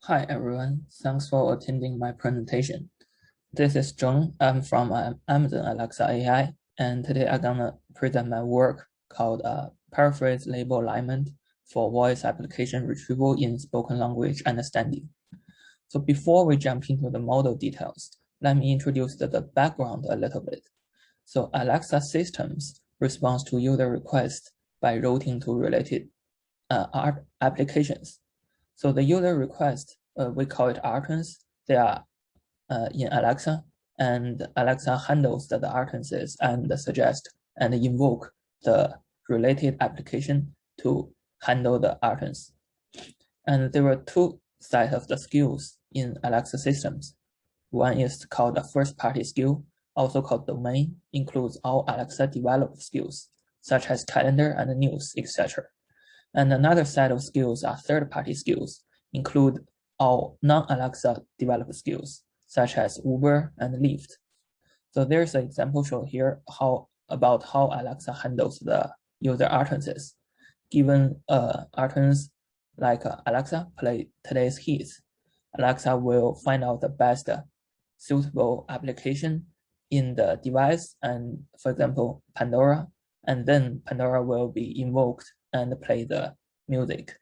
Hi everyone, thanks for attending my presentation. This is Zheng. I'm from Amazon Alexa AI, and today I'm gonna present my work called Paraphrase Label Alignment for Voice Application Retrieval in Spoken Language Understanding. So before we jump into the model details, let me introduce the background a little bit. So Alexa systems responds to user requests by routing to related art applications. So the user request, we call it utterance. They are in Alexa, and Alexa handles the utterances and suggest and invoke the related application to handle the utterance. And there are two sets of the skills in Alexa systems. One is called the first-party skill, also called domain, includes all Alexa developed skills, such as calendar and news, etc. And another set of skills are third-party skills, include all non-Alexa developed skills, such as Uber and Lyft. So there's an example shown here about how Alexa handles the user utterances. Given utterance like Alexa, play today's hits, Alexa will find out the best suitable application in the device, and for example, Pandora, and then Pandora will be invoked and play the music.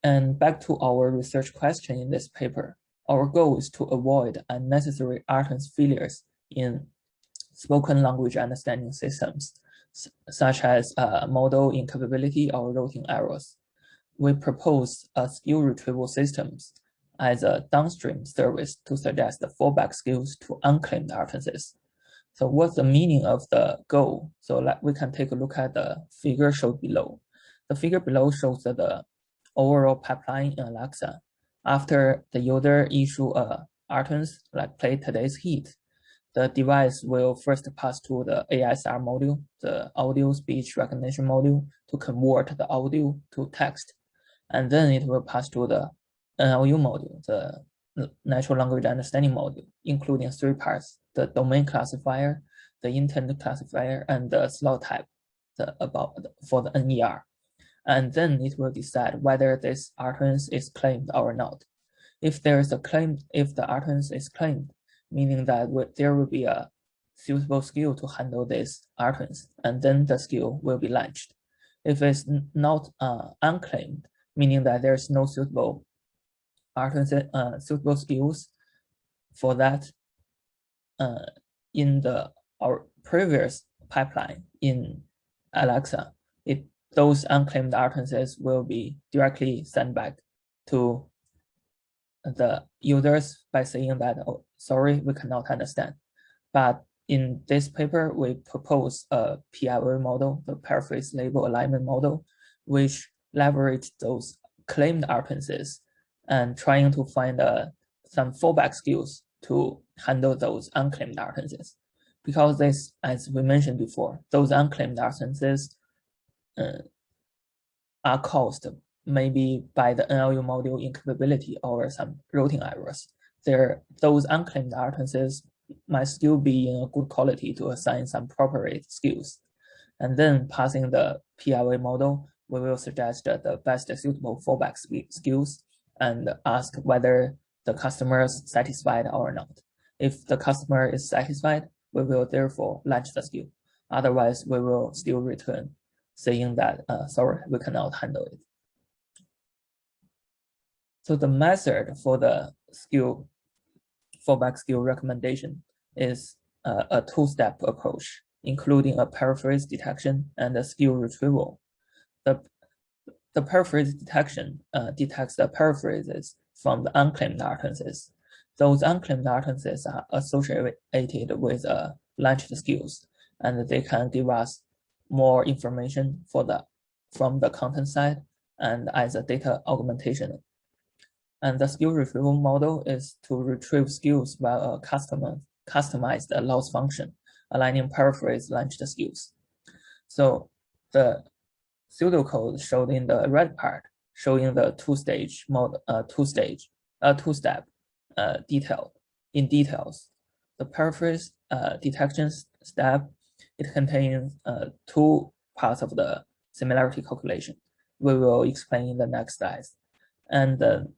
And back to our research question in this paper, our goal is to avoid unnecessary utterance failures in spoken language understanding systems, such as model incapability or routing errors. We propose a skill retrieval systems as a downstream service to suggest the fallback skills to unclaimed utterances. So what's the meaning of the goal? So we can take a look at the figure shown below. The figure below shows the overall pipeline in Alexa. After the user issue a utterance like play today's hit, the device will first pass to the ASR module, the audio speech recognition module, to convert the audio to text. And then it will pass to the NLU module, the natural language understanding module, including three parts: the domain classifier, the intent classifier, and the slot type for the NER. And then it will decide whether this utterance is claimed or not. If there is a claim, if the utterance is claimed, meaning that there will be a suitable skill to handle this utterance, and then the skill will be launched. If it's not unclaimed, meaning that there's no suitable utterance, suitable skills for that in our previous pipeline in Alexa, those unclaimed utterances will be directly sent back to the users by saying that, oh, sorry, we cannot understand. But in this paper, we propose a PLA model, the Paraphrase Label Alignment model, which leverage those claimed utterances and trying to find some fallback skills to handle those unclaimed utterances. Because this, as we mentioned before, those unclaimed utterances are caused maybe by the NLU module incapability or some routing errors. Those unclaimed utterances might still be in a good quality to assign some appropriate skills. And then passing the PLA model, we will suggest the best suitable fallback skills and ask whether the customer is satisfied or not. If the customer is satisfied, we will therefore launch the skill. Otherwise, we will still return saying that, sorry, we cannot handle it. So the method for the fallback skill recommendation is a two-step approach, including a paraphrase detection and a skill retrieval. The paraphrase detection detects the paraphrases from the unclaimed utterances. Those unclaimed utterances are associated with launched skills, and they can give us more information from the content side and as a data augmentation. And the skill retrieval model is to retrieve skills via a customized loss function, aligning paraphrase launched skills. So the pseudocode showed in the red part, showing the two-step details. The paraphrase detection step, it contains two parts of the similarity calculation. We will explain in the next slides. And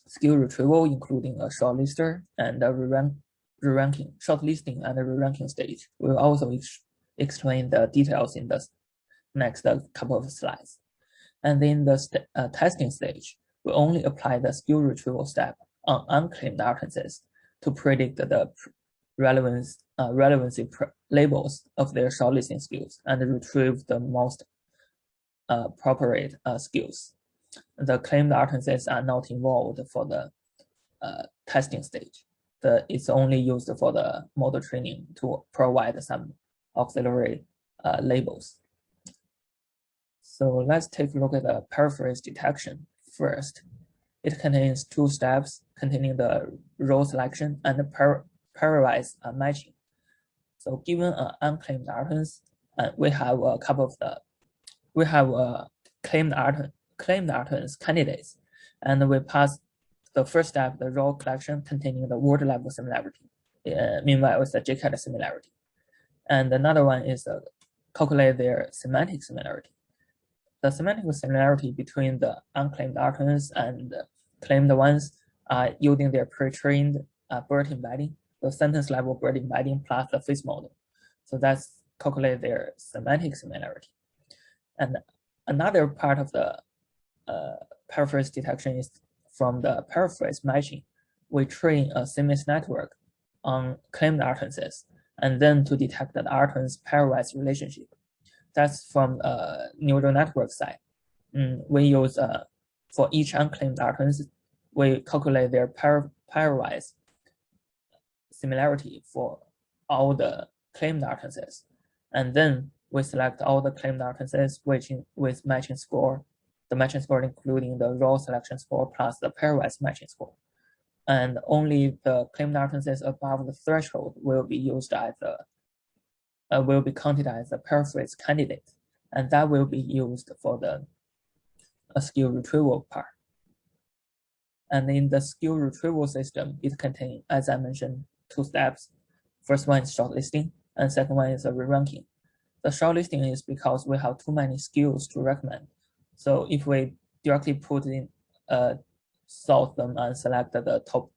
skill retrieval, including a shortlister and a re-ranking, shortlisting and a re-ranking stage. We'll also explain the details in the next couple of slides. And in the testing stage, we only apply the skill retrieval step on unclaimed utterances to predict the relevancy labels of their shortlisting skills and retrieve the most appropriate skills. The claimed utterances are not involved for the testing stage. It's only used for the model training to provide some auxiliary labels. So let's take a look at the paraphrase detection first. It contains two steps containing the role selection and the pairwise matching. So given an unclaimed utterance, we have a couple of claimed utterance candidates, and we pass the first step, the role collection containing the word level similarity. Meanwhile, it's the JCAT similarity. And another one is calculate their semantic similarity. The semantic similarity between the unclaimed utterance and the claimed ones are using their pre-trained BERT embedding, the sentence level BERT embedding plus the face model. So that's calculate their semantic similarity. And another part of the paraphrase detection is from the paraphrase matching. We train a seamless network on claimed utterances and then to detect the utterance pairwise relationship. That's from neural network side. We use for each unclaimed utterance, we calculate their pairwise similarity for all the claimed utterances, and then we select all the claimed utterances with matching score. The matching score including the raw selection score plus the pairwise matching score, and only the claimed utterances above the threshold will be used as will be counted as a paraphrase candidate, and that will be used for the skill retrieval part. And in the skill retrieval system, it contains, as I mentioned, two steps. First one is shortlisting, and second one is a re-ranking. The shortlisting is because we have too many skills to recommend. So if we directly put in, sort them and select the top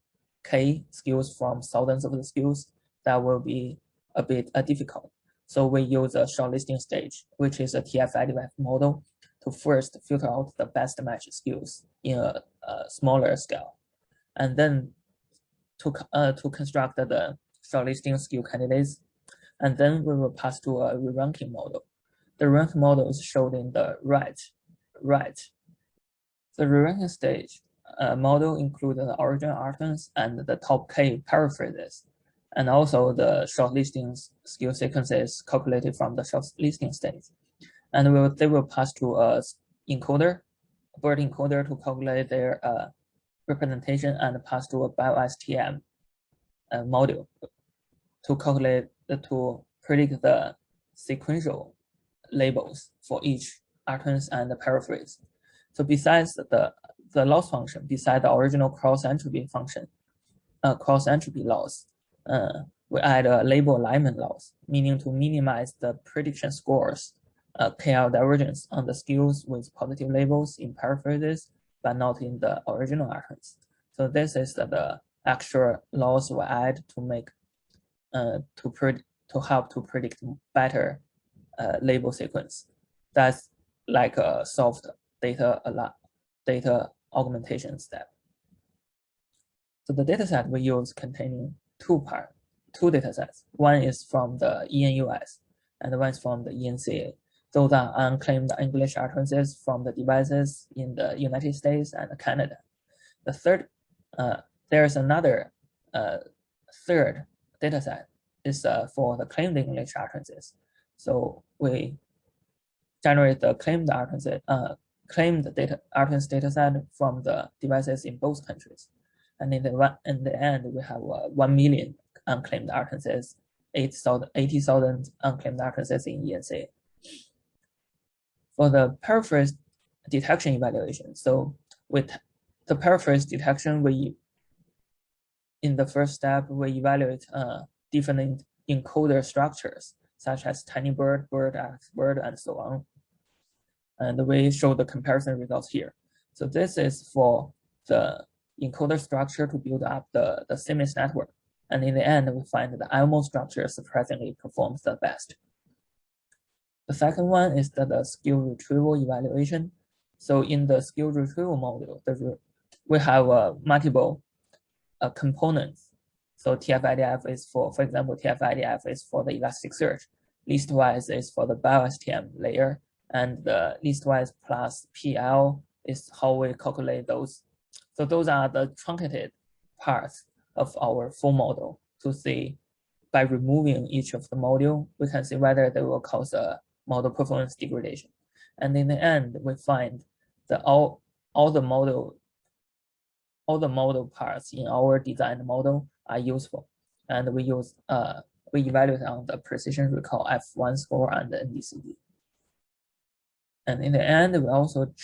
K skills from thousands of the skills, that will be a bit difficult. So we use a shortlisting stage, which is a TF-IDF model, to first filter out the best match skills in a smaller scale, and then to construct the shortlisting skill candidates, and then we will pass to a re-ranking model. The ranking model is shown in the right. The re-ranking stage model includes the original utterance and the top K paraphrases, and also the shortlisting skill sequences calculated from the shortlisting stage. And they will pass to a encoder, a BERT encoder, to calculate their representation, and pass to a bio-STM module to predict the sequential labels for each utterance and the paraphrase. So besides the loss function, besides the original cross-entropy function, cross-entropy loss, we add a label alignment loss, meaning to minimize the prediction scores KL divergence on the skills with positive labels in paraphrases, but not in the original utterance. So this is the extra loss we add to make to help to predict better label sequence. That's like a soft data augmentation step. So the dataset we use containing two datasets. One is from the ENUS, and one is from the ENCA. Those are unclaimed English utterances from the devices in the United States and Canada. The third, there's another third dataset is for the claimed English utterances. So we generate the claimed utterance dataset from the devices in both countries. And in the end, we have 1 million unclaimed utterances, 80,000 unclaimed utterances in ENCA. For the paraphrase detection evaluation, so with the paraphrase detection, in the first step, we evaluate different encoder structures, such as tiny bird, bird, X bird, and so on. And we show the comparison results here. So this is for the encoder structure to build up the seamless network. And in the end, we find that the IMO structure surprisingly performs the best. The second one is the skill retrieval evaluation. So in the skill retrieval module, we have multiple components. So TF-IDF is for example, TF-IDF is for the Elasticsearch. Listwise is for the BioSTM layer, and the listwise plus PL is how we calculate those. So those are the truncated parts of our full model to see. By removing each of the module, we can see whether they will cause a model performance degradation. And in the end, we find that all the model parts in our designed model are useful, and we evaluate on the precision recall F1 score and the NDCD. And in the end, we also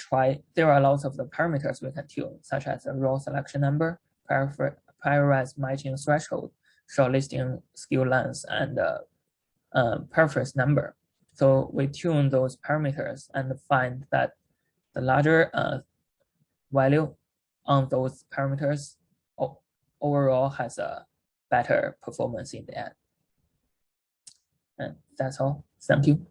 there are lots of the parameters we can tune, such as the row selection number, paraphrase matching threshold, shortlisting skill length, and paraphrase number. So we tune those parameters and find that the larger value on those parameters overall has a better performance in the end. And that's all. Thank you.